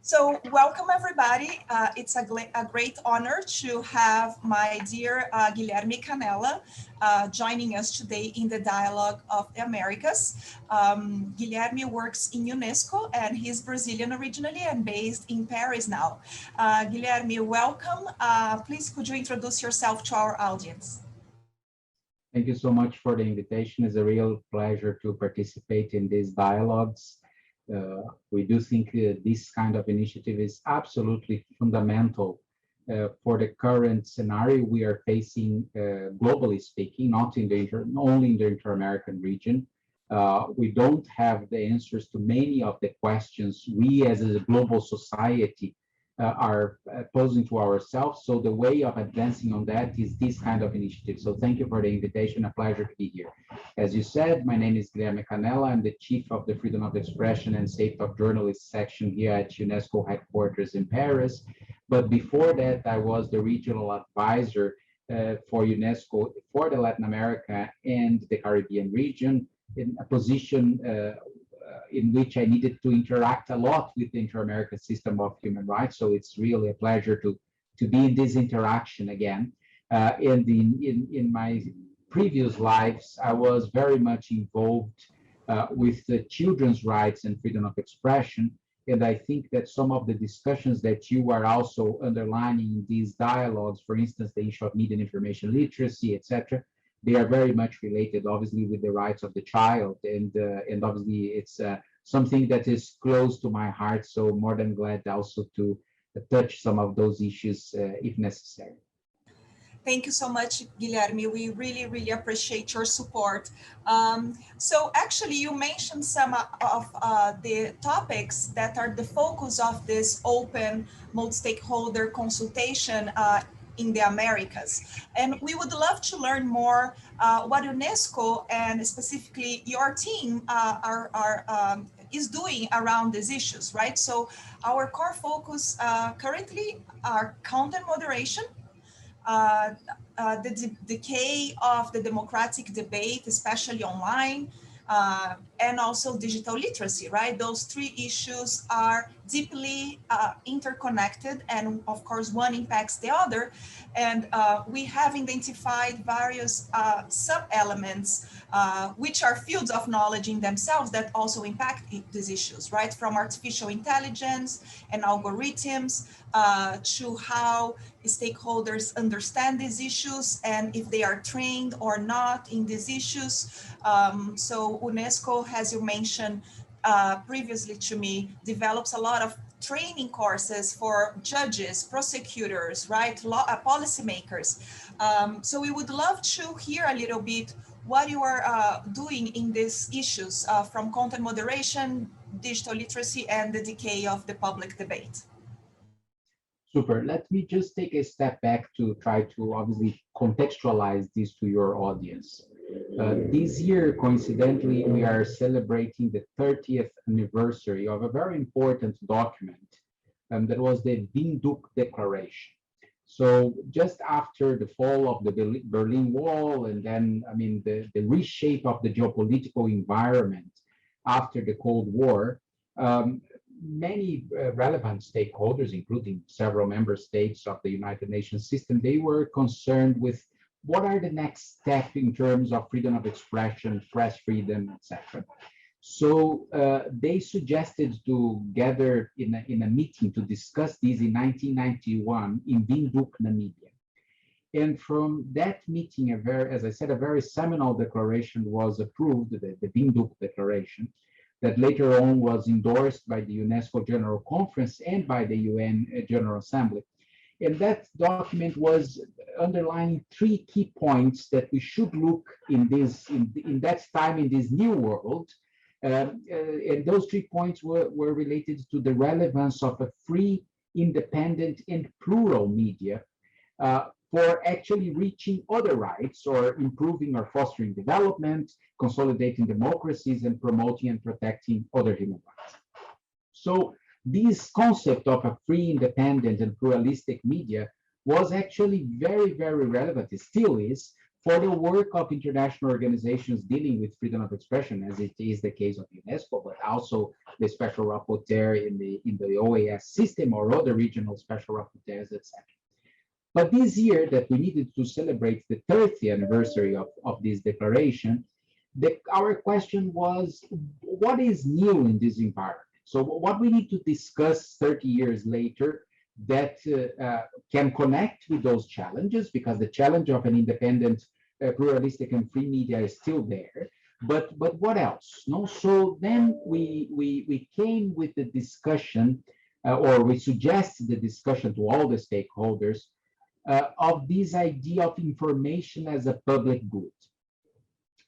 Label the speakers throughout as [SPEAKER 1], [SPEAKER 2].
[SPEAKER 1] So welcome everybody. It's a great honor to have my dear Guilherme Canella joining us today in the Dialogue of the Americas. Guilherme works in UNESCO and he's Brazilian originally and based in Paris now. Guilherme, welcome. Please could you introduce yourself to our audience?
[SPEAKER 2] Thank you so much for the invitation. It's a real pleasure to participate in these dialogues. We do think this kind of initiative is absolutely fundamental for the current scenario we are facing, globally speaking, not in the only in the inter-American region. We don't have the answers to many of the questions we as a global society are posing to ourselves. So the way of advancing on that is this kind of initiative. So thank you for the invitation, a pleasure to be here. As you said, my name is Guilherme Canella. I'm the chief of the Freedom of Expression and Safety of Journalists section here at UNESCO headquarters in Paris. But before that, I was the regional advisor for UNESCO for the Latin America and the Caribbean region, in a position in which I needed to interact a lot with the Inter-American system of human rights. So it's really a pleasure to be in this interaction again. And in my previous lives, I was very much involved with the children's rights and freedom of expression. And I think that some of the discussions that you are also underlining in these dialogues, for instance, the issue of media and information literacy, etc., they are very much related, obviously, with the rights of the child, and obviously it's something that is close to my heart. So more than glad also to touch some of those issues if necessary.
[SPEAKER 1] Thank you so much, Guilherme. We really, really appreciate your support. So actually, you mentioned some of the topics that are the focus of this open multi-stakeholder consultation in the Americas. And we would love to learn more what UNESCO and specifically your team is doing around these issues, right? So our core focus currently are content moderation, the decay of the democratic debate, especially online, and also digital literacy, right? Those three issues are deeply interconnected, and of course, one impacts the other. And we have identified various sub-elements, which are fields of knowledge in themselves that also impact these issues, right? From artificial intelligence and algorithms to how stakeholders understand these issues and if they are trained or not in these issues. So UNESCO, as you mentioned previously to me, develops a lot of training courses for judges, prosecutors, right, law, policymakers. So we would love to hear a little bit what you are doing in these issues from content moderation, digital literacy, and the decay of the public debate.
[SPEAKER 2] Super. Let me just take a step back to try to obviously contextualize this to your audience. This year, coincidentally, we are celebrating the 30th anniversary of a very important document that was the Windhoek Declaration. So just after the fall of the Berlin Wall, and then, I mean, the reshape of the geopolitical environment after the Cold War, many relevant stakeholders, including several member states of the United Nations system, they were concerned with what are the next steps in terms of freedom of expression, press freedom, etc. So they suggested to gather in a meeting to discuss this in 1991 in Windhoek, Namibia. And from that meeting, as I said, a very seminal declaration was approved, the Windhoek Declaration, that later on was endorsed by the UNESCO General Conference and by the UN General Assembly. And that document was underlining three key points that we should look in that time in this new world. And those 3 points were related to the relevance of a free, independent, and plural media for actually reaching other rights or improving or fostering development, consolidating democracies, and promoting and protecting other human rights. So this concept of a free, independent, and pluralistic media was actually very, very relevant, it still is, for the work of international organizations dealing with freedom of expression, as it is the case of UNESCO, but also the special rapporteur in the OAS system or other regional special rapporteurs, etc. But this year that we needed to celebrate the 30th anniversary of this declaration, our question was, what is new in this environment? So what we need to discuss 30 years later that can connect with those challenges, because the challenge of an independent, pluralistic and free media is still there. But what else? No, so then we came with the discussion, or we suggested the discussion to all the stakeholders of this idea of information as a public good.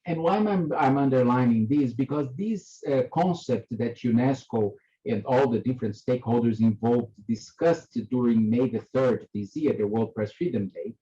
[SPEAKER 2] And why I'm underlining this, because this concept that UNESCO and all the different stakeholders involved discussed during May the 3rd this year, the World Press Freedom Day,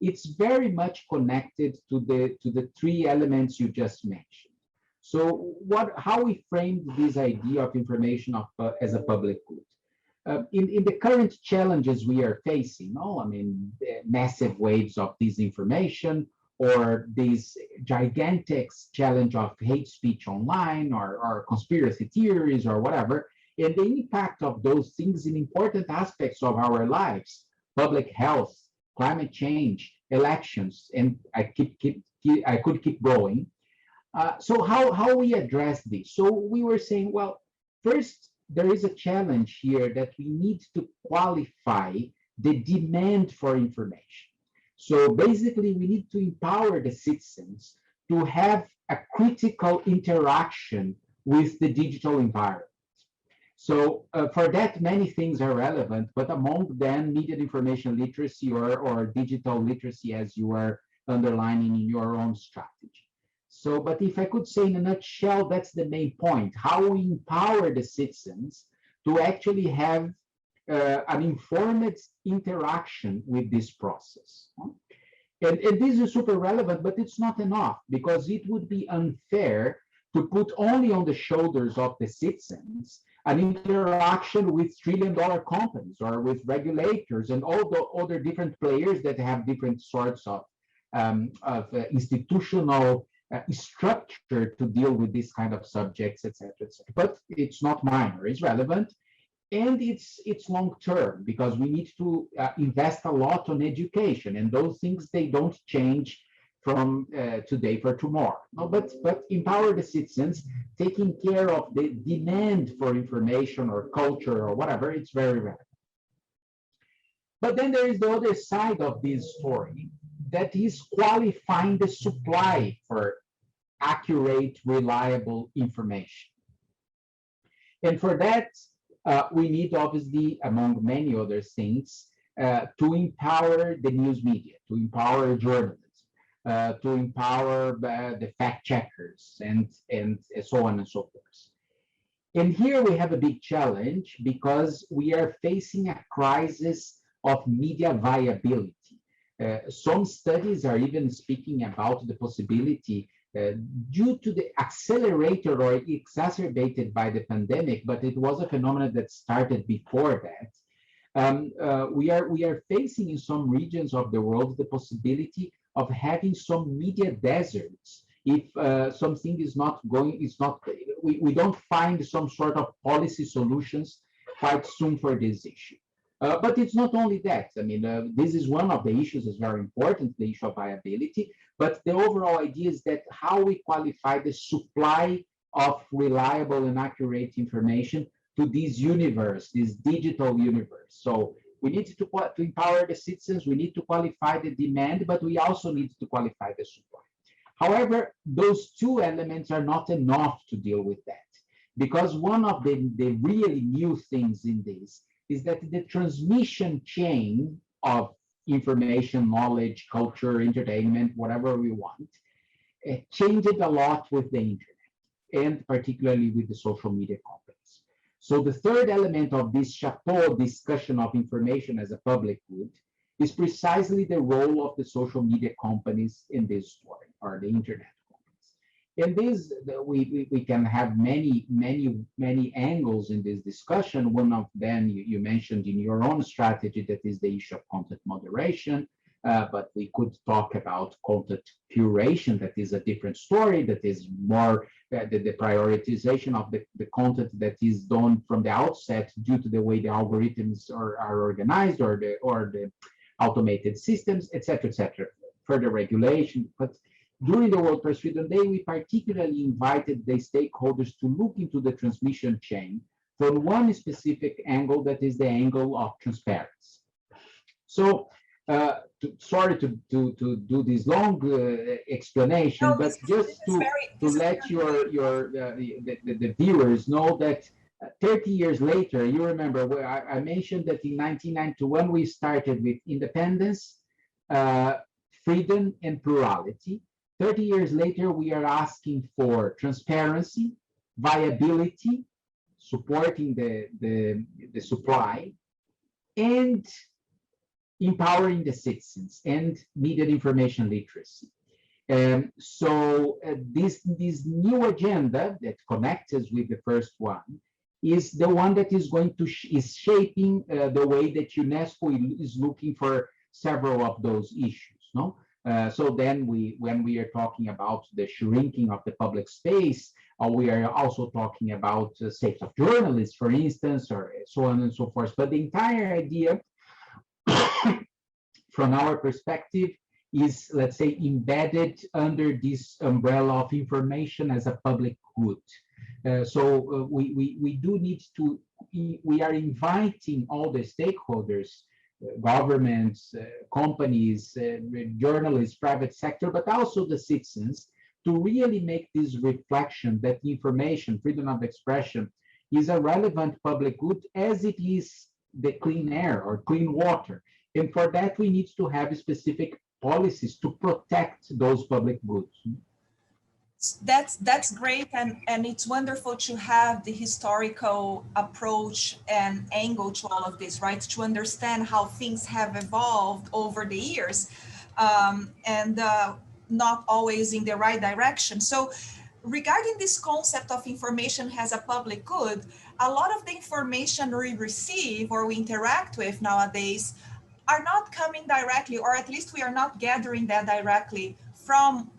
[SPEAKER 2] it's very much connected to the three elements you just mentioned. So how we framed this idea of information as a public good. In the current challenges we are facing, I mean, massive waves of disinformation, or this gigantic challenge of hate speech online, or conspiracy theories, or whatever, and the impact of those things in important aspects of our lives, public health, climate change, elections, and I could keep going. So how we address this? So we were saying, well, first, there is a challenge here that we need to qualify the demand for information. So basically, we need to empower the citizens to have a critical interaction with the digital environment. So for that, many things are relevant, but among them, media and information literacy or digital literacy, as you are underlining in your own strategy. So, but if I could say in a nutshell, that's the main point, how we empower the citizens to actually have an informed interaction with this process. And this is super relevant, but it's not enough, because it would be unfair to put only on the shoulders of the citizens an interaction with trillion-dollar companies or with regulators and all the other different players that have different sorts of institutional structure to deal with this kind of subjects, etc., etc. But it's not minor; it's relevant, and it's long term, because we need to invest a lot on education, and those things, they don't change from today for tomorrow. No, but empower the citizens, taking care of the demand for information or culture or whatever. It's very relevant. But then there is the other side of this story, that is qualifying the supply for accurate, reliable information. And for that, we need, obviously, among many other things, to empower the news media, to empower journalists, to empower the fact checkers, and so on and so forth. And here we have a big challenge, because we are facing a crisis of media viability. Some studies are even speaking about the possibility, due to the accelerator or exacerbated by the pandemic, but it was a phenomenon that started before that. We are facing in some regions of the world the possibility of having some media deserts if something is not going, we don't find some sort of policy solutions quite soon for this issue. But it's not only that. I mean, this is one of the issues that's very important, the issue of viability. But the overall idea is that how we qualify the supply of reliable and accurate information to this universe, this digital universe. So we need to empower the citizens, we need to qualify the demand, but we also need to qualify the supply. However, those two elements are not enough to deal with that, because one of the really new things in this is that the transmission chain of information, knowledge, culture, entertainment, whatever we want, changed a lot with the internet, and particularly with the social media companies. So the third element of this chateau discussion of information as a public good is precisely the role of the social media companies in this story, or the internet companies. And this, we can have many angles in this discussion. One of them you mentioned in your own strategy, that is the issue of content moderation. but we could talk about content curation. That is a different story. That is more the prioritization of the content that is done from the outset due to the way the algorithms are organized, or the automated systems, etc., etc. Further regulation. But during the World Press Freedom Day, we particularly invited the stakeholders to look into the transmission chain from one specific angle, that is the angle of transparency. So, sorry to do this long explanation, but just to let the viewers know that 30 years later, you remember where I mentioned that in 1991 we started with independence, freedom, and plurality. 30 years later, we are asking for transparency, viability, supporting the supply, and empowering the citizens, and media information literacy. So this new agenda that connects us with the first one is the one that is going to is shaping the way that UNESCO is looking for several of those issues. No, so then when we are talking about the shrinking of the public space, we are also talking about safety of journalists, for instance, or so on and so forth. But the entire idea, from our perspective, is, let's say, embedded under this umbrella of information as a public good. So we do need to, we are inviting all the stakeholders, governments, companies, journalists, private sector, but also the citizens, to really make this reflection that information, freedom of expression, is a relevant public good as it is the clean air or clean water. And for that, we need to have specific policies to protect those public goods.
[SPEAKER 1] That's great, and it's wonderful to have the historical approach and angle to all of this, right? To understand how things have evolved over the years, and not always in the right direction. So regarding this concept of information as a public good, a lot of the information we receive or we interact with nowadays are not coming directly, or at least we are not gathering that directly from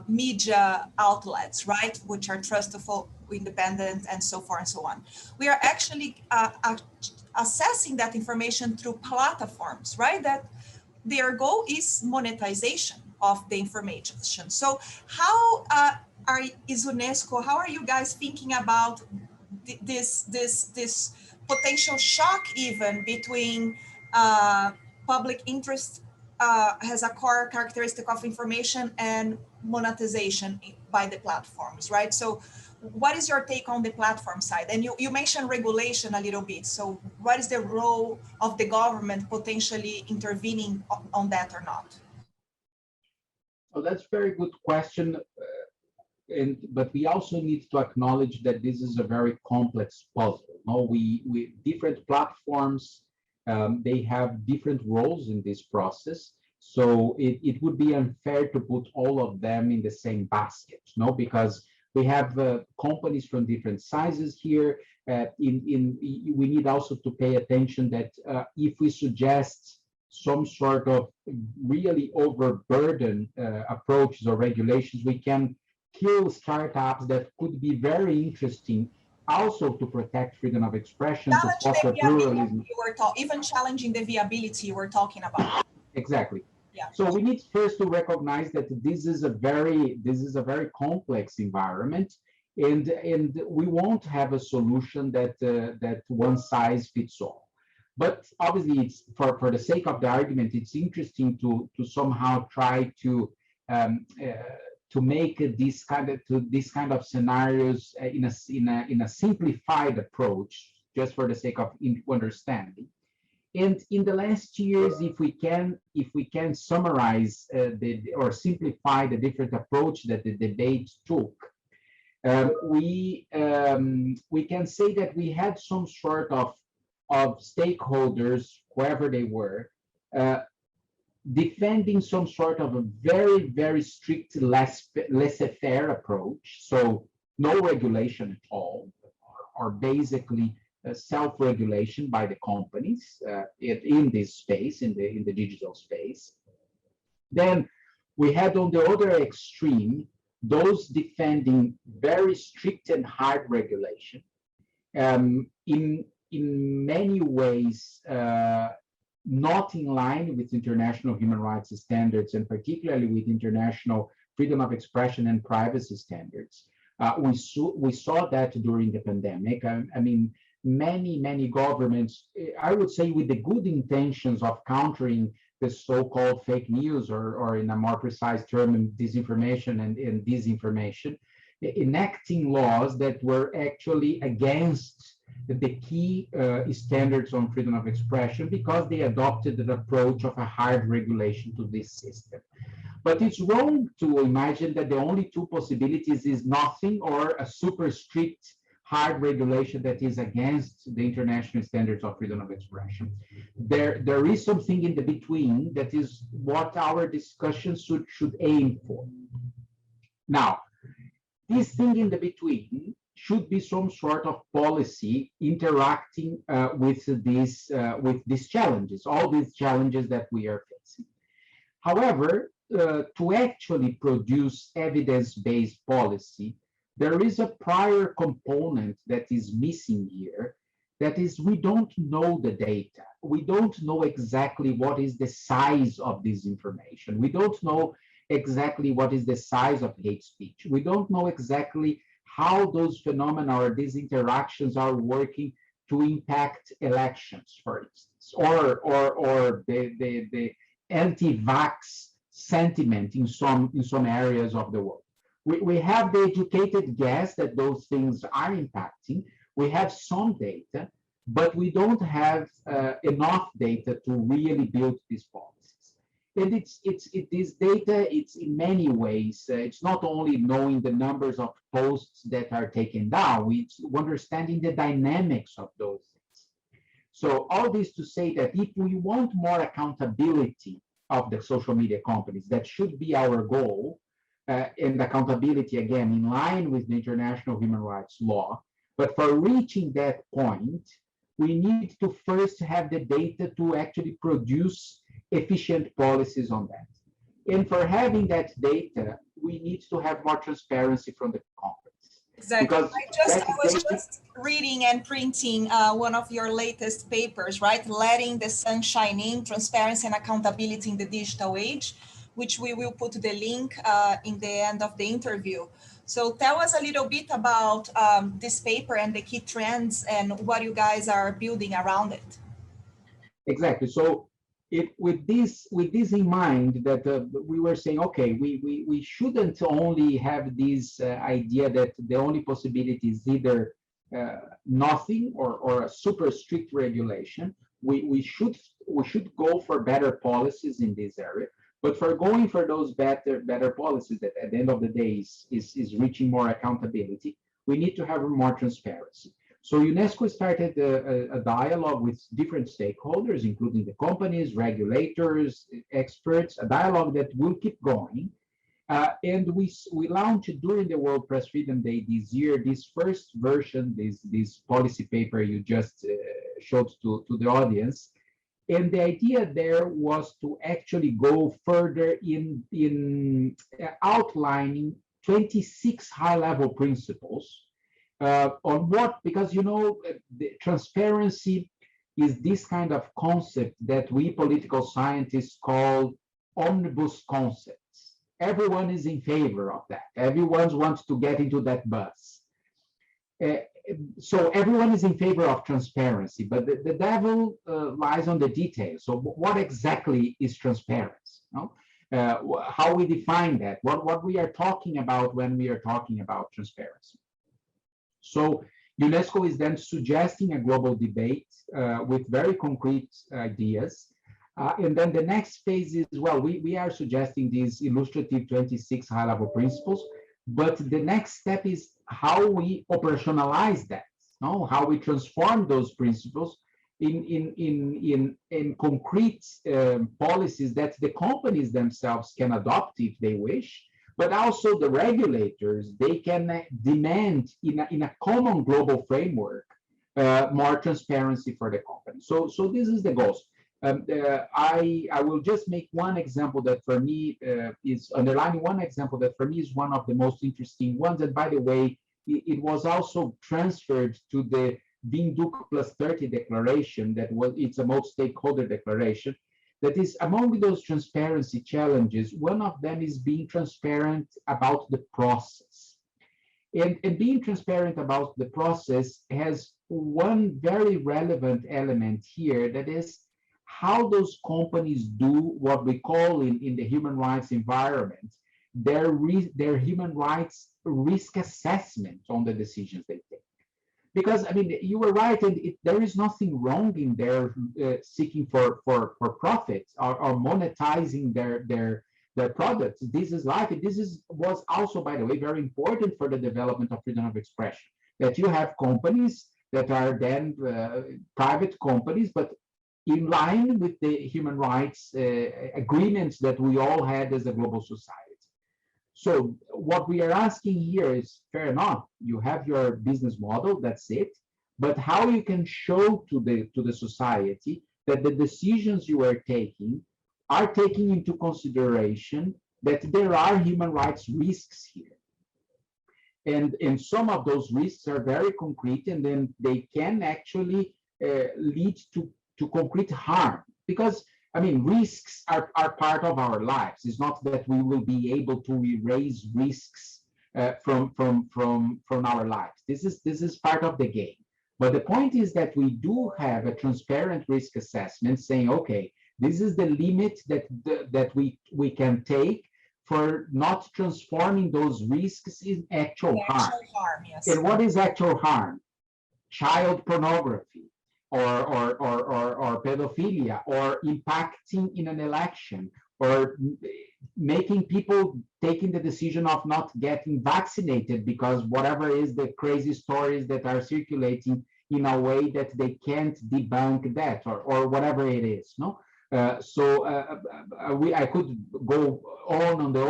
[SPEAKER 1] media outlets, right, which are trustful, independent, and so forth and so on. We are actually assessing that information through platforms, right, that their goal is monetization of the information. So how is UNESCO, how are you guys thinking about this potential shock even between public interest has a core characteristic of information and monetization by the platforms, right? So what is your take on the platform side? And you mentioned regulation a little bit. So what is the role of the government potentially intervening on that or not?
[SPEAKER 2] Well, that's a very good question. But we also need to acknowledge that this is a very complex puzzle. No, we different platforms, they have different roles in this process. So it would be unfair to put all of them in the same basket, no? Because we have companies from different sizes here. We need also to pay attention that if we suggest some sort of really overburden approaches or regulations, we can kill startups that could be very interesting also to protect freedom of expression, to foster pluralism.
[SPEAKER 1] Even challenging the viability you were talking about.
[SPEAKER 2] Exactly.
[SPEAKER 1] Yeah.
[SPEAKER 2] So we need first to recognize that this is a very complex environment, and we won't have a solution that one size fits all. But obviously, it's for the sake of the argument, it's interesting to somehow try to make this kind of scenarios in a simplified approach, just for the sake of understanding. And in the last years, if we can summarize or simplify the different approach that the debate took, we can say that we had some sort of stakeholders, whoever they were, defending some sort of a very, very strict laissez-faire approach. So no regulation at all, or basically self-regulation by the companies in this space, in the digital space. Then we had on the other extreme those defending very strict and hard regulation, in many ways not in line with international human rights standards, and particularly with international freedom of expression and privacy standards. We saw that during the pandemic. I mean, many governments, I would say, with the good intentions of countering the so-called fake news, or in a more precise term, disinformation and disinformation, enacting laws that were actually against the key standards on freedom of expression, because they adopted an approach of a hard regulation to this system. But it's wrong to imagine that the only two possibilities is nothing, or a super strict hard regulation that is against the international standards of freedom of expression. There is something in the between that is what our discussions should aim for. Now, this thing in the between should be some sort of policy interacting with these challenges, all these challenges that we are facing. However, to actually produce evidence-based policy, there is a prior component that is missing here. That is, we don't know the data. We don't know exactly what is the size of this information. We don't know exactly what is the size of hate speech. We don't know exactly how those phenomena or these interactions are working to impact elections, for instance, or the anti-vax sentiment in some areas of the world. We have the educated guess that those things are impacting. We have some data, but we don't have enough data to really build these policies. And this data, it's in many ways, it's not only knowing the numbers of posts that are taken down, it's understanding the dynamics of those things. So all this to say that if we want more accountability of the social media companies, that should be our goal, and accountability, again, in line with the international human rights law. But for reaching that point, we need to first have the data to actually produce efficient policies on that. And for having that data, we need to have more transparency from the companies.
[SPEAKER 1] Exactly. Because I was just reading and printing one of your latest papers, right? Letting the sun shine in, transparency and accountability in the digital age, which we will put the link in the end of the interview. So tell us a little bit about this paper and the key trends and what you guys are building around it.
[SPEAKER 2] Exactly. So with this in mind, that we were saying, okay, we shouldn't only have this idea that the only possibility is either nothing or a super strict regulation. We should go for better policies in this area. But for going for those better policies that at the end of the day is reaching more accountability, we need to have more transparency. So UNESCO started a dialogue with different stakeholders, including the companies, regulators, experts, a dialogue that will keep going. And we launched during the World Press Freedom Day this year, this first version, this policy paper you just showed to the audience. And the idea there was to actually go further in outlining 26 high-level principles on what, because, you know, the transparency is this kind of concept that we political scientists call omnibus concepts. Everyone is in favor of that. Everyone wants to get into that bus. So everyone is in favor of transparency, but the devil lies on the details. So what exactly is transparency? No? How we define that? What we are talking about when we are talking about transparency? So UNESCO is then suggesting a global debate with very concrete ideas. And then the next phase is, well, we are suggesting these illustrative 26 high-level principles, but the next step is how we operationalize that, no? How we transform those principles in concrete policies that the companies themselves can adopt if they wish, but also the regulators, they can demand in a common global framework more transparency for the company. So this is the goals. I will just make one example that for me is underlining one example that for me is one of the most interesting ones. And by the way, it was also transferred to the Vinduc Plus 30 declaration it's a multi-stakeholder declaration. That is, among those transparency challenges, one of them is being transparent about the process. And being transparent about the process has one very relevant element here, that is how those companies do what we call in the human rights environment, their human rights risk assessment on the decisions they take. Because I mean, you were right, and there is nothing wrong in their seeking for profit or monetizing their products. This is life. Was also, by the way, very important for the development of freedom of expression. That you have companies that are then private companies, but in line with the human rights agreements that we all had as a global society. So what we are asking here is, fair enough, you have your business model, that's it, but how you can show to the society that the decisions you are taking into consideration that there are human rights risks here. And some of those risks are very concrete, and then they can actually lead to concrete harm. Because I mean, risks are part of our lives. It's not that we will be able to erase risks from our lives. This is part of the game. But the point is that we do have a transparent risk assessment saying, okay, this is the limit that we can take for not transforming those risks in actual harm.
[SPEAKER 1] Yes.
[SPEAKER 2] And what is actual harm? Child pornography, or pedophilia, or impacting in an election, or making people taking the decision of not getting vaccinated because whatever is the crazy stories that are circulating in a way that they can't debunk that, or whatever it is. No, I could go on the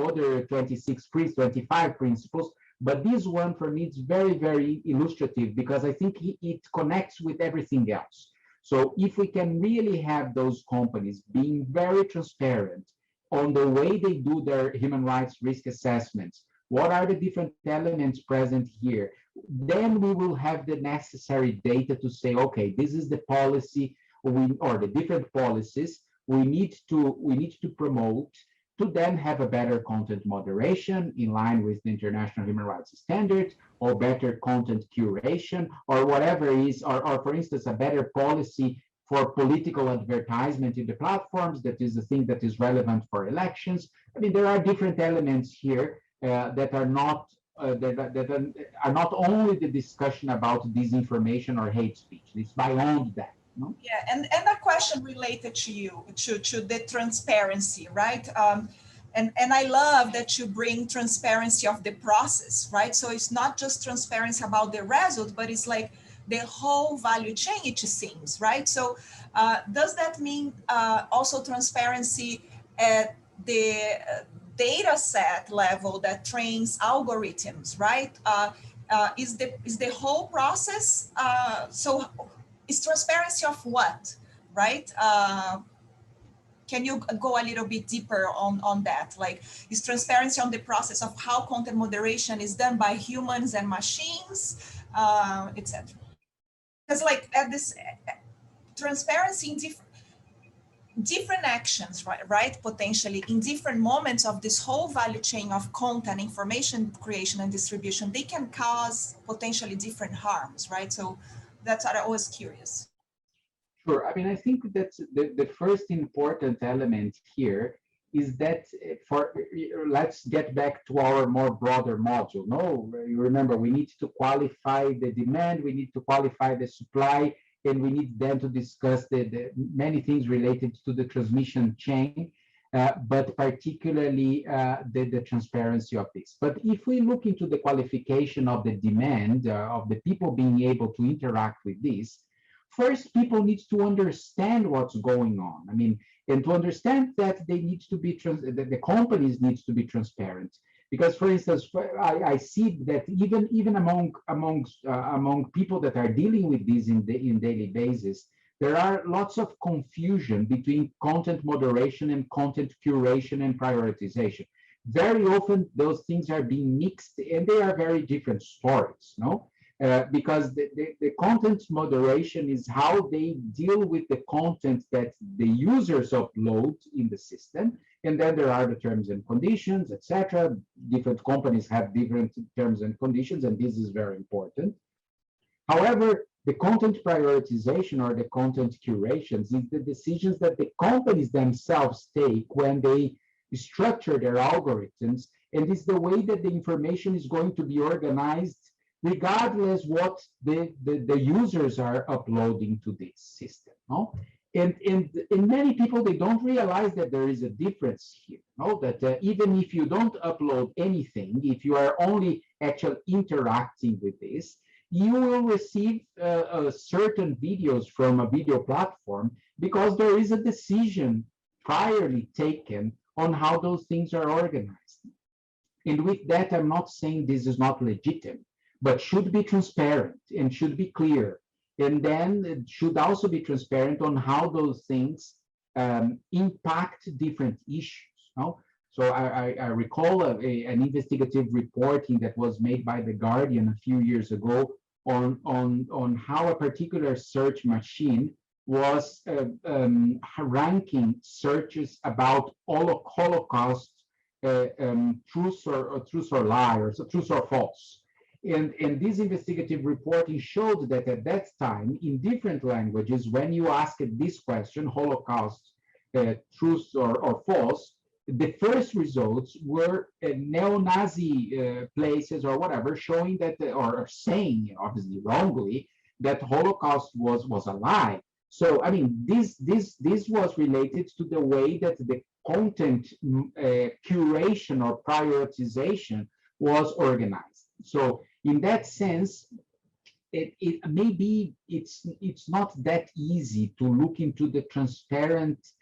[SPEAKER 2] other 25 principles. But this one, for me, is very, very illustrative because I think it connects with everything else. So if we can really have those companies being very transparent on the way they do their human rights risk assessments, what are the different elements present here, then we will have the necessary data to say, okay, this is the policy or the different policies we need to promote to then have a better content moderation in line with the international human rights standards, or better content curation, or whatever is, or for instance, a better policy for political advertisement in the platforms. That is the thing that is relevant for elections. I mean, there are different elements here that are not are not only the discussion about disinformation or hate speech. It's beyond that. No?
[SPEAKER 1] Yeah, and a question related to you, to the transparency, right? And I love that you bring transparency of the process, right? So it's not just transparency about the result, but it's like the whole value chain, it seems, right? So does that mean also transparency at the data set level that trains algorithms, right? Is the whole process, so is transparency of what, right? Can you go a little bit deeper on that? Like, is transparency on the process of how content moderation is done by humans and machines, etc.? Because like at this transparency in different actions, right? Potentially in different moments of this whole value chain of content, information creation and distribution, they can cause potentially different harms, right? So that's what I was curious.
[SPEAKER 2] Sure. I mean, I think that's the first important element here is that let's get back to our more broader module. No, you remember, we need to qualify the demand, we need to qualify the supply, and we need then to discuss the many things related to the transmission chain, but particularly the transparency of this. But if we look into the qualification of the demand of the people being able to interact with this, first, people need to understand what's going on. I mean, and to understand that they need to be the companies need to be transparent. Because, for instance, I see that even among people that are dealing with this in daily basis, there are lots of confusion between content moderation and content curation and prioritization. Very often, those things are being mixed, and they are very different stories, no? Because the content moderation is how they deal with the content that the users upload in the system, and then there are the terms and conditions, etc. Different companies have different terms and conditions, and this is very important. However, the content prioritization or the content curations is the decisions that the companies themselves take when they structure their algorithms, and it's the way that the information is going to be organized regardless what the users are uploading to this system. No? And many people, they don't realize that there is a difference here. No? That even if you don't upload anything, if you are only actually interacting with this, you will receive certain videos from a video platform because there is a decision priorly taken on how those things are organized. And with that, I'm not saying this is not legitimate, but should be transparent and should be clear. And then it should also be transparent on how those things impact different issues. No? So I recall an investigative reporting that was made by The Guardian a few years ago on how a particular search machine was ranking searches about Holocaust truth or lie, or truth or false. And this investigative reporting showed that at that time, in different languages, when you asked this question, Holocaust, truth or false, the first results were neo-Nazi places or whatever, showing that, or saying, obviously wrongly, that Holocaust was a lie. So, I mean, this was related to the way that the content curation or prioritization was organized. So, in that sense, it maybe it's not that easy to look into the transparency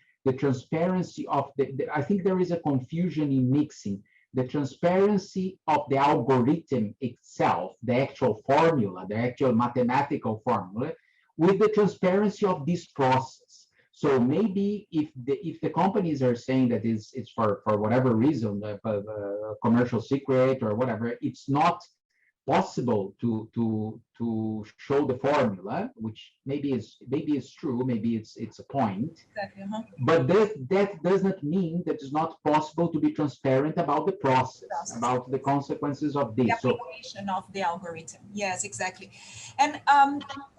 [SPEAKER 2] of I think there is a confusion in mixing the transparency of the algorithm itself, the actual formula, the actual mathematical formula, with the transparency of this process. So maybe if the companies are saying that it's for whatever reason, a commercial secret or whatever, it's not possible to show the formula, which maybe is true, maybe it's a point.
[SPEAKER 1] Exactly.
[SPEAKER 2] But that does not mean that it's not possible to be transparent about the process, about the consequences of this.
[SPEAKER 1] The application of the algorithm. Yes, exactly. And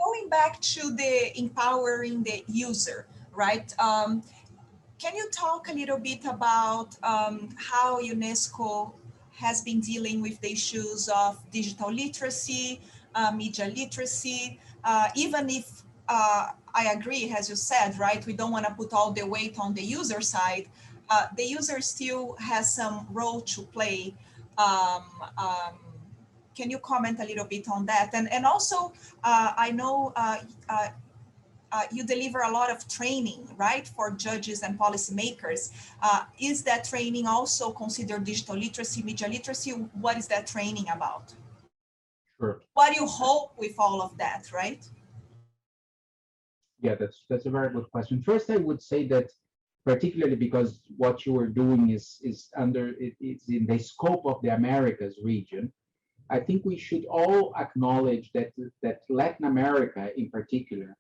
[SPEAKER 1] going back to the empowering the user, right? Can you talk a little bit about how UNESCO has been dealing with the issues of digital literacy, media literacy, even if I agree, as you said, right, we don't want to put all the weight on the user side, the user still has some role to play. Can you comment a little bit on that? And also, I know you deliver a lot of training, right, for judges and policymakers. Is that training also considered digital literacy, media literacy? What is that training about?
[SPEAKER 2] Sure.
[SPEAKER 1] What do you hope with all of that, right?
[SPEAKER 2] Yeah, that's a very good question. First, I would say that particularly because what you are doing is it's in the scope of the Americas region, I think we should all acknowledge that Latin America in particular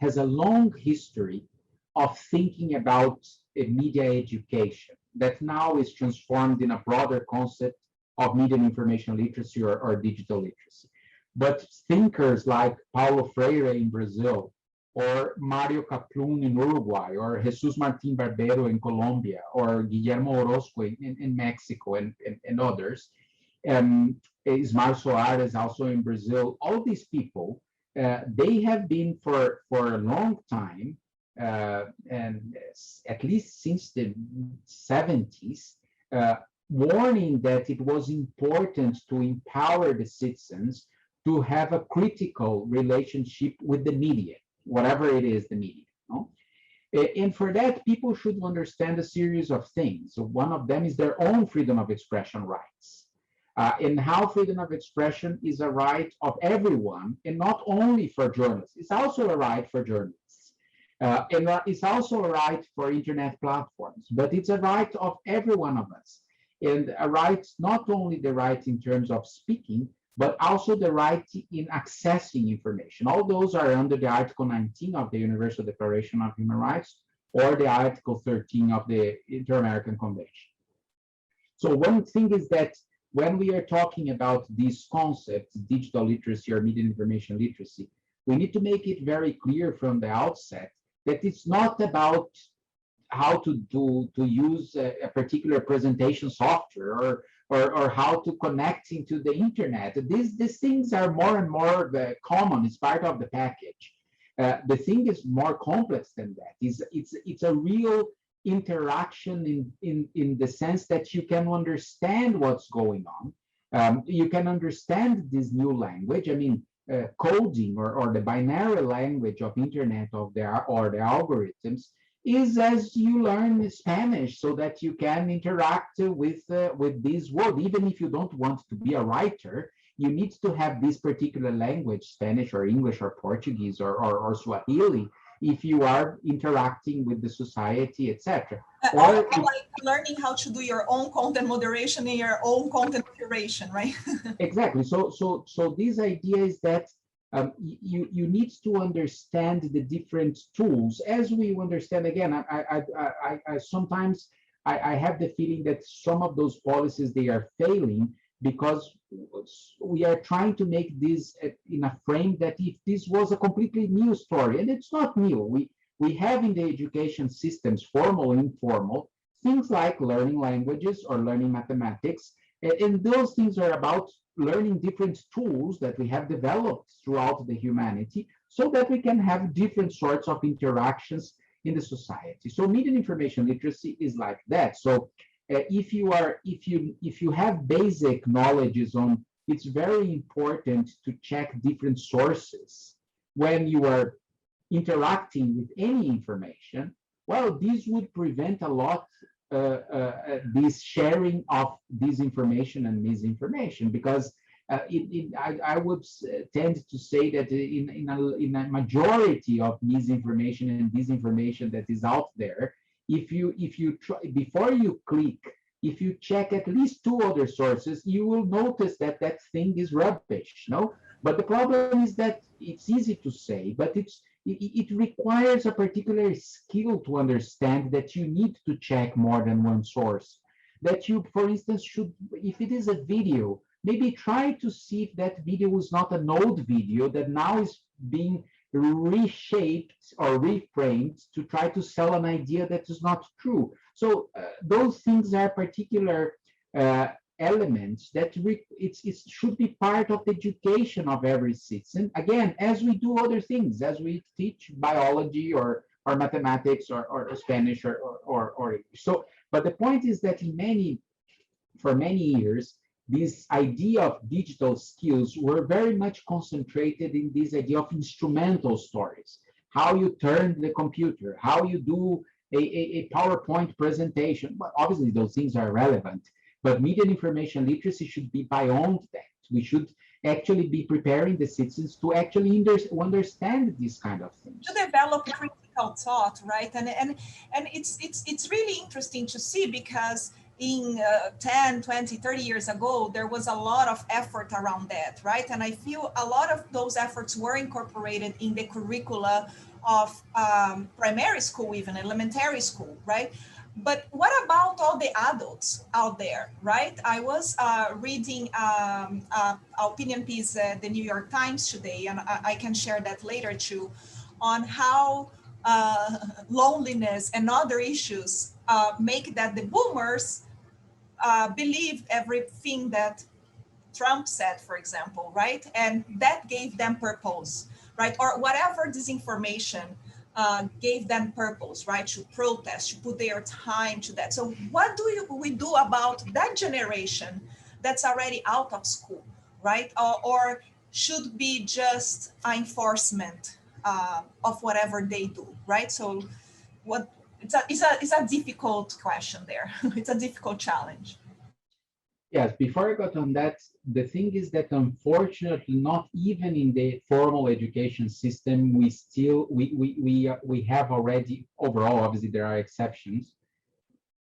[SPEAKER 2] has a long history of thinking about media education that now is transformed in a broader concept of media and information literacy or digital literacy. But thinkers like Paulo Freire in Brazil, or Mario Kaplun in Uruguay, or Jesus Martin Barbero in Colombia, or Guillermo Orozco in Mexico, and others, Ismael Soares also in Brazil, all these people, they have been for a long time, and at least since the 70s, warning that it was important to empower the citizens to have a critical relationship with the media, whatever it is, the media. No? And for that, people should understand a series of things. So one of them is their own freedom of expression rights. And how freedom of expression is a right of everyone, and not only for journalists. It's also a right for journalists. And it's also a right for internet platforms, but it's a right of every one of us. And a right, not only the right in terms of speaking, but also the right in accessing information. All those are under the Article 19 of the Universal Declaration of Human Rights or the Article 13 of the Inter-American Convention. So one thing is that when we are talking about these concepts, digital literacy or media information literacy, we need to make it very clear from the outset that it's not about how to use a particular presentation software or how to connect into the internet. These things are more and more common. It's part of the package. The thing is more complex than that. It's a real interaction in the sense that you can understand what's going on. You can understand this new language. I mean, coding or the binary language of internet or the algorithms is as you learn Spanish so that you can interact with this world. Even if you don't want to be a writer, you need to have this particular language, Spanish or English or Portuguese or Swahili, if you are interacting with the society, etc.
[SPEAKER 1] Or like learning how to do your own content moderation and your own content curation, right?
[SPEAKER 2] Exactly. So this idea is that you need to understand the different tools as we understand. Again, I sometimes I have the feeling that some of those policies, they are failing because we are trying to make this in a frame that if this was a completely new story, and it's not new. We have in the education systems, formal and informal, things like learning languages or learning mathematics, and those things are about learning different tools that we have developed throughout the humanity so that we can have different sorts of interactions in the society. So media and information literacy is like that. So if you have basic knowledges on, it's very important to check different sources when you are interacting with any information. Well, this would prevent a lot this sharing of disinformation and misinformation, because I would tend to say that in a majority of misinformation and disinformation that is out there, if you try, before you click, if you check at least two other sources, you will notice that that thing is rubbish. No, but the problem is that it's easy to say, but it requires a particular skill to understand that you need to check more than one source. That you, for instance, should, if it is a video, maybe try to see if that video is not an old video that now is being reshaped or reframed to try to sell an idea that is not true. So those things are particular elements that it should be part of the education of every citizen. Again, as we do other things, as we teach biology or mathematics or Spanish or English. So, but the point is that for many years, this idea of digital skills were very much concentrated in this idea of instrumental stories, how you turn the computer, how you do a PowerPoint presentation. Well, obviously, those things are relevant, but media and information literacy should be beyond that. We should actually be preparing the citizens to actually understand these kind of things.
[SPEAKER 1] To develop critical thought, right? And it's really interesting to see, because in 10, 20, 30 years ago, there was a lot of effort around that, right? And I feel a lot of those efforts were incorporated in the curricula of primary school, even elementary school, right? But what about all the adults out there, right? I was reading opinion piece at the New York Times today, and I can share that later too, on how loneliness and other issues make that the boomers believe everything that Trump said, for example, right? And that gave them purpose, right? Or whatever disinformation gave them purpose, right? To protest, to put their time to that. So what do we do about that generation that's already out of school, right? Or should be just enforcement of whatever they do, right? So what it's a difficult question there. It's a difficult challenge.
[SPEAKER 2] Yes, before I got on that, the thing is that unfortunately, not even in the formal education system, we still we have already overall. Obviously, there are exceptions.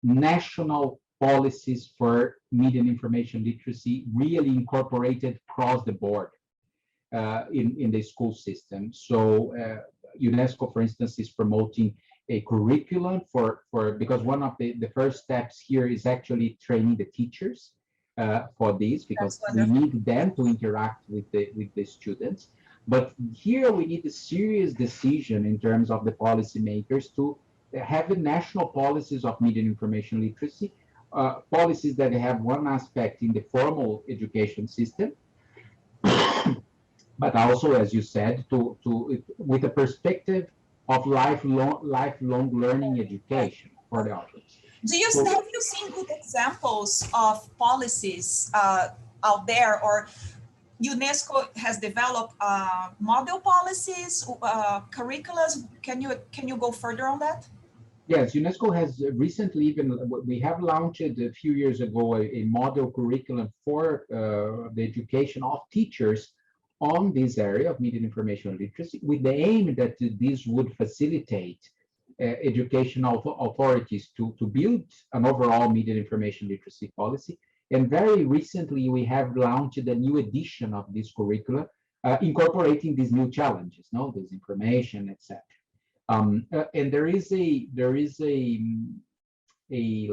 [SPEAKER 2] National policies for media and information literacy really incorporated across the board in the school system. So UNESCO, for instance, is promoting a curriculum for because one of the first steps here is actually training the teachers for this, because we need them to interact with the students. But here we need a serious decision in terms of the policymakers to have the national policies of media and information literacy, policies that have one aspect in the formal education system, but also, as you said, with a perspective of lifelong learning education for the audience.
[SPEAKER 1] Have you seen good examples of policies out there, or UNESCO has developed model policies, curricula? Can you go further on that?
[SPEAKER 2] Yes, UNESCO has recently we have launched a few years ago a model curriculum for the education of teachers on this area of media and information literacy, with the aim that this would facilitate educational authorities to build an overall media and information literacy policy. And very recently, we have launched a new edition of this curricula, incorporating these new challenges, disinformation, etc. And there is a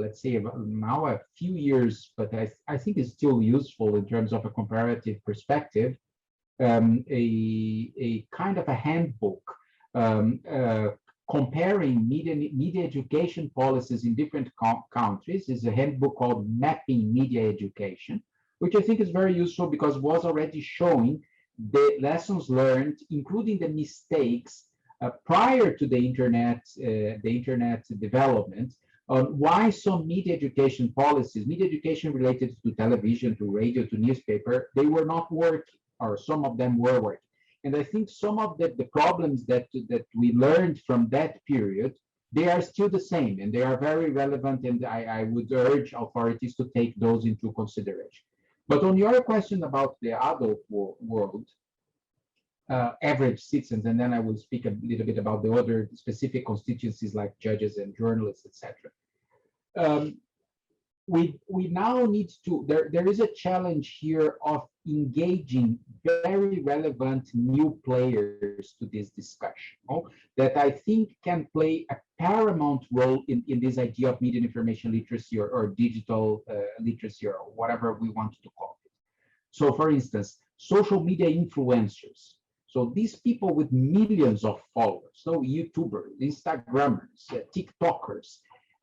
[SPEAKER 2] let's say now a few years, but I think it's still useful in terms of a comparative perspective, a kind of a handbook comparing media education policies in different countries. Is a handbook called Mapping Media Education, which I think is very useful because it was already showing the lessons learned, including the mistakes prior to the internet development, on why some media education policies, media education related to television, to radio, to newspaper, they were not working, or some of them were working. And I think some of the problems that we learned from that period, they are still the same, and they are very relevant, and I would urge authorities to take those into consideration. But on your question about the adult world, average citizens, and then I will speak a little bit about the other specific constituencies like judges and journalists, etc. We now need to, there is a challenge here of engaging very relevant new players to this discussion, that I think can play a paramount role in this idea of media and information literacy or digital literacy, or whatever we want to call it. So for instance, social media influencers. So these people with millions of followers, YouTubers, Instagrammers, TikTokers,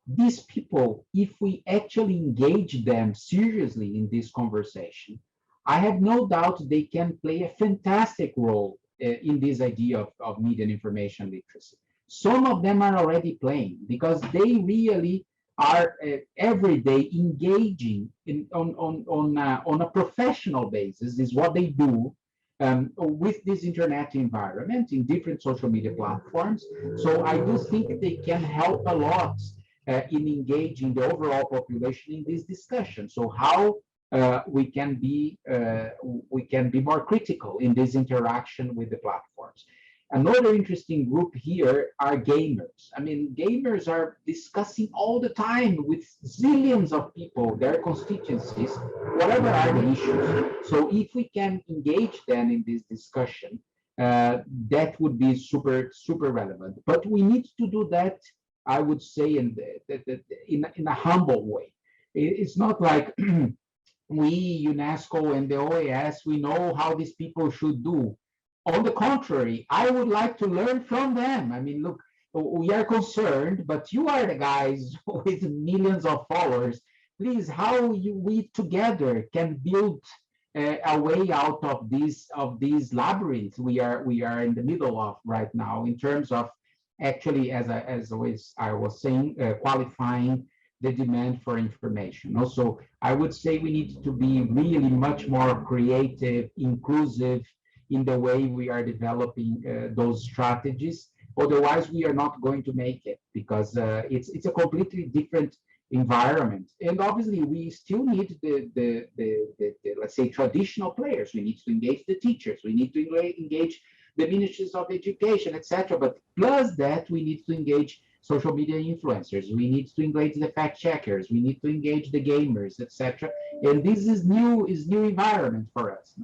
[SPEAKER 2] these people, if we actually engage them seriously in this conversation, I have no doubt they can play a fantastic role in this idea of media and information literacy. Some of them are already playing because they really are every day engaging on a professional basis, is what they do. With this internet environment in different social media platforms. So I do think they can help a lot in engaging the overall population in this discussion. So how we can be more critical in this interaction with the platforms. Another interesting group here are gamers. I mean, gamers are discussing all the time with zillions of people, their constituencies, whatever are the issues. So if we can engage them in this discussion, that would be super, super relevant. But we need to do that, I would say, in a humble way. It's not like we, UNESCO and the OAS, we know how these people should do. On the contrary, I would like to learn from them. I mean, look, we are concerned, but you are the guys with millions of followers. Please, how we together can build a way out of these labyrinths we are in the middle of right now, in terms of actually, as I was saying, qualifying the demand for information. Also, I would say we need to be really much more creative, inclusive, in the way we are developing those strategies. Otherwise, we are not going to make it, because because it's a completely different environment. And obviously, we still need the let's say traditional players. We need to engage the teachers. We need to engage the ministries of education, etc. But plus that, we need to engage social media influencers. We need to engage the fact checkers. We need to engage the gamers, etc. And this is new environment for us.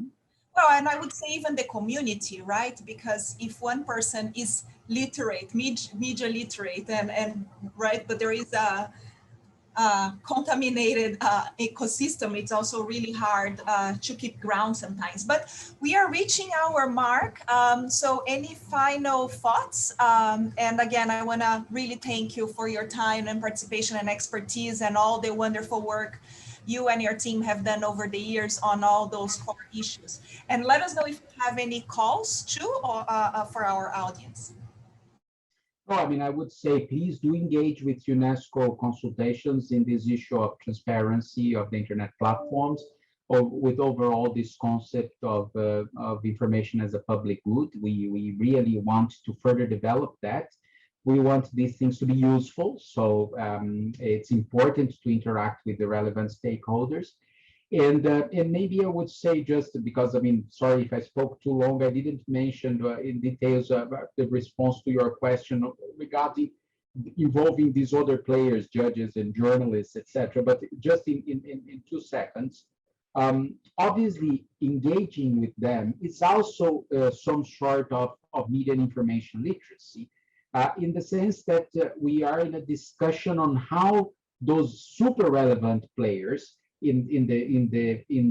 [SPEAKER 1] Well, and I would say even the community, right? Because if one person is literate, media literate, and right, but there is a contaminated ecosystem, it's also really hard to keep ground sometimes. But we are reaching our mark. So any final thoughts? And again, I want to really thank you for your time and participation and expertise and all the wonderful work you and your team have done over the years on all those core issues. And let us know if you have any calls too, or, for our audience.
[SPEAKER 2] Oh, I mean, I would say please do engage with UNESCO consultations in this issue of transparency of the internet platforms, or with overall this concept of information as a public good. We really want to further develop that. We want these things to be useful, so it's important to interact with the relevant stakeholders. And maybe I would say, just because, I mean, sorry if I spoke too long, I didn't mention in details the response to your question regarding involving these other players, judges and journalists, etc. But just in 2 seconds, obviously engaging with them is also some sort of media and information literacy. In the sense that we are in a discussion on how those super relevant players in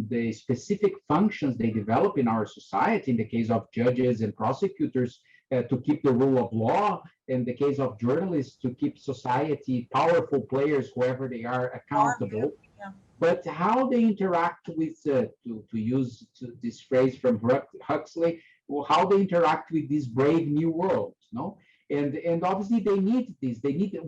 [SPEAKER 2] the specific functions they develop in our society, in the case of judges and prosecutors, to keep the rule of law, in the case of journalists, to keep society, powerful players, whoever they are, accountable. Yeah. But how they interact with, to use this phrase from Huxley, how they interact with this brave new world, no? And obviously they need this.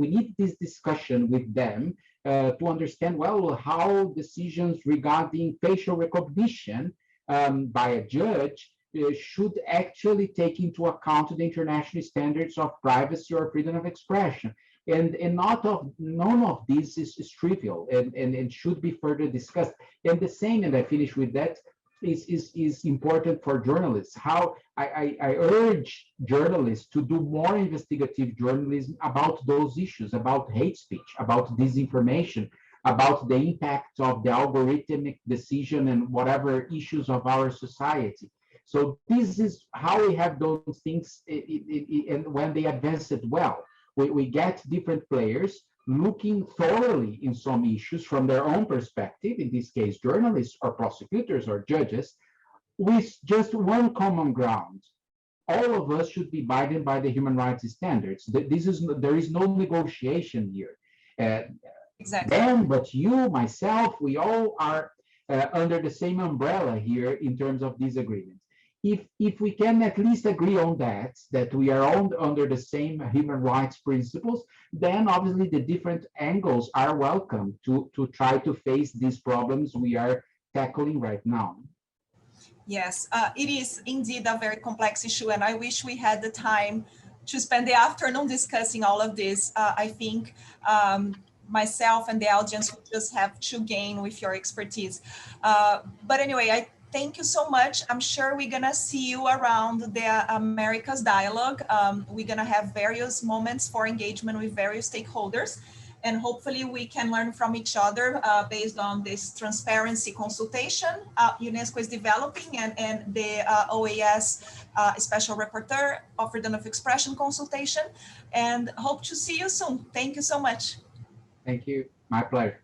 [SPEAKER 2] We need this discussion with them to understand well how decisions regarding facial recognition by a judge should actually take into account the international standards of privacy or freedom of expression. And none of this is trivial and should be further discussed. And the same, and I finish with that, is important for journalists. How I urge journalists to do more investigative journalism about those issues, about hate speech, about disinformation, about the impact of the algorithmic decision and whatever issues of our society. So this is how we have those things, and when they advance it well, we get different players looking thoroughly in some issues from their own perspective, in this case, journalists or prosecutors or judges, with just one common ground. All of us should be abiding by the human rights standards. There is no negotiation here.
[SPEAKER 1] Exactly.
[SPEAKER 2] Them, but you, myself, we all are under the same umbrella here in terms of this agreement. If we can at least agree on that we are all under the same human rights principles, then obviously the different angles are welcome to try to face these problems we are tackling right now.
[SPEAKER 1] Yes, it is indeed a very complex issue, and I wish we had the time to spend the afternoon discussing all of this. I think myself and the audience will just have to gain with your expertise. But anyway, I thank you so much. I'm sure we're gonna see you around the Americas Dialogue. We're gonna have various moments for engagement with various stakeholders, and hopefully we can learn from each other based on this transparency consultation UNESCO is developing, and the OAS Special Rapporteur of Freedom of Expression consultation, and hope to see you soon. Thank you so much.
[SPEAKER 2] Thank you. My pleasure.